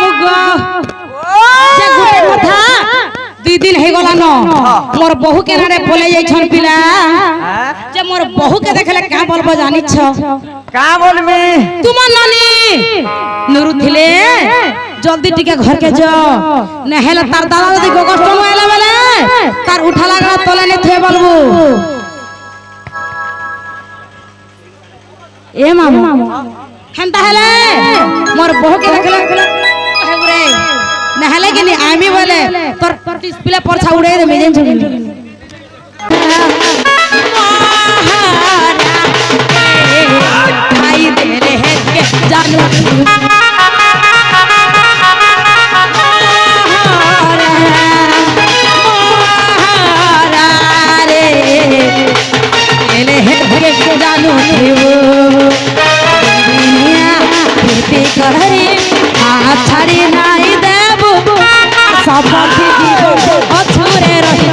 बाबू जे गुटे कथा 2 दिन हे गला न मोर बहु के नारे बोले जाई छन पिला जे मोर बहु के देखले का बोलबो जानि छ का बोलबे तुम नानी नुरु थिले जल्दी टिके घर के जा नहेला तार दादा दी गोगस्ट न आइला बेले तार उठा लगा तले ने थे बोलबो ए मामू हंता हेले मोर बहु के देखले हेगुरे नहले के नि आमी बोले तोर डिस्प्ले पर छा उड़े रे मेजन छुगी भाई दे रे है के जानो ले है के जानो दुनिया करे छाड़ी नाई देबू सब अछुरे रही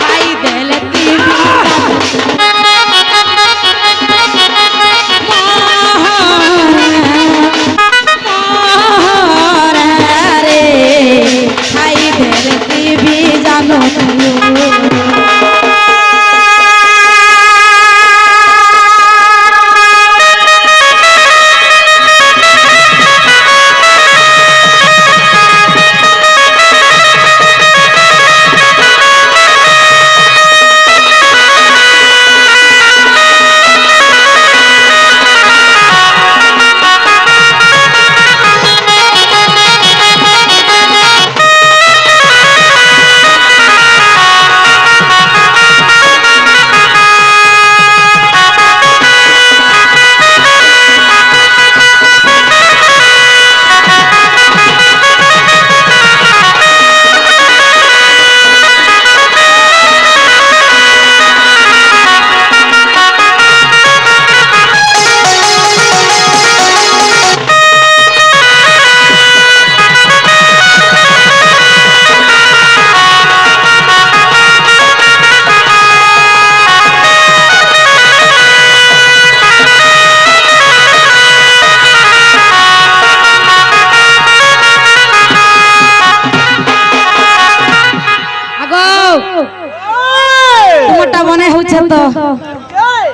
खाई देले खाई देले भी जानो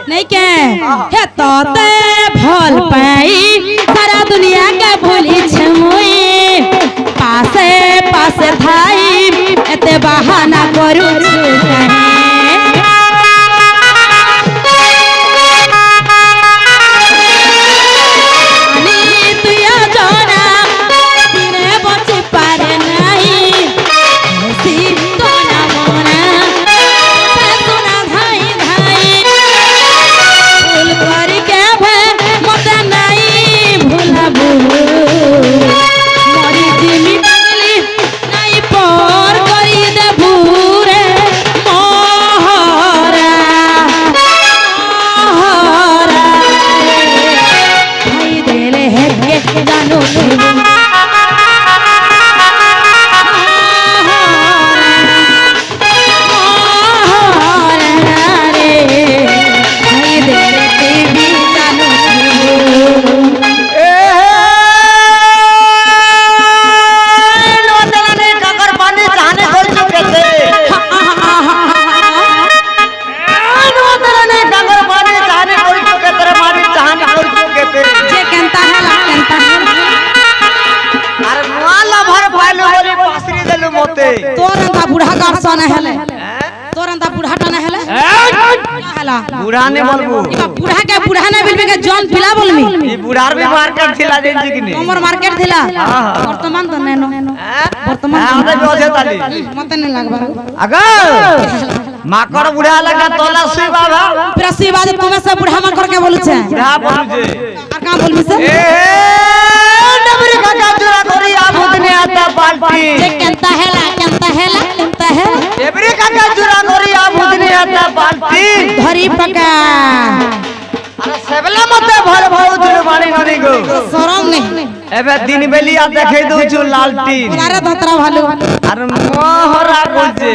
नहीं के हे तोते भल पाई सारा दुनिया के भूली छमुई पासे पासे थाई एते बहाना करू बुढ़ा ने बोलबो बुढ़ा के बुढ़ा ने बिलबे के जॉन पिला बोलमी ई बुढ़ार भी मार्केट थिला देन जी किने हमर मार्केट थिला वर्तमान तो नेनो वर्तमान हमरे जोसे ताली मते न लागबा अगा माकर बुढ़ा लगा तोला सुई बाबा पूरा सुई बाजे तुमे से बुढ़ा माकर के बोलु छे बुढ़ा बोलु जे आ का बोलबी से ए डबरी काका चुरा करी आप उतने आता बाल्टी जे केंता हेला डबरी काका चुरा करी आप उतने आता बाल्टी धरी पका अरे सेबला मते भर भाऊ तुल मानी ननी गो शरम नहीं एबे दिन बेलिया देखै दउ छु लालटीन अरे धतरा भालू अरे मोहरा बोलजे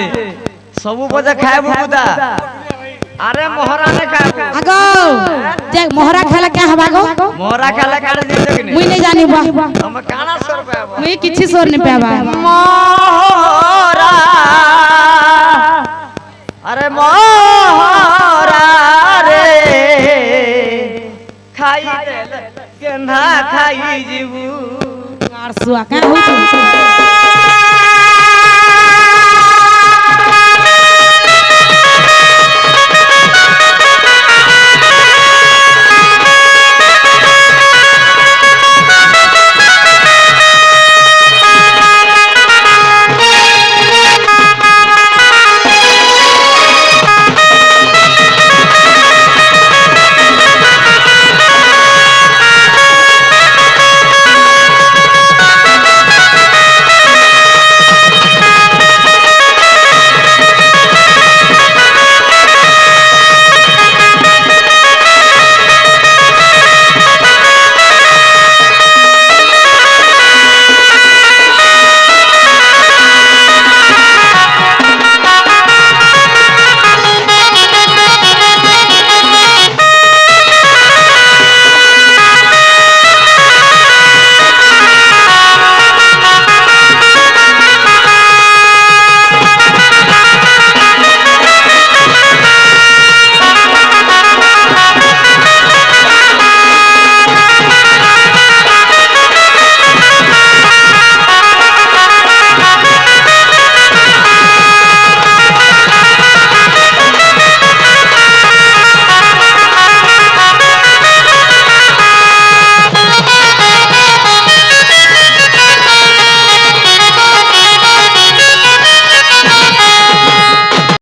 सबु बजे खायबु बुदा अरे मोहरा ने खायबु आगो हवा गो मोरा काला काट दियो कि नहीं मुई नहीं जानी बा हम काना सर पे मुई किछि सोर नहीं पाबा मोरा अरे मोरा रे खाई केना खाई जीवू आरसुआ का होई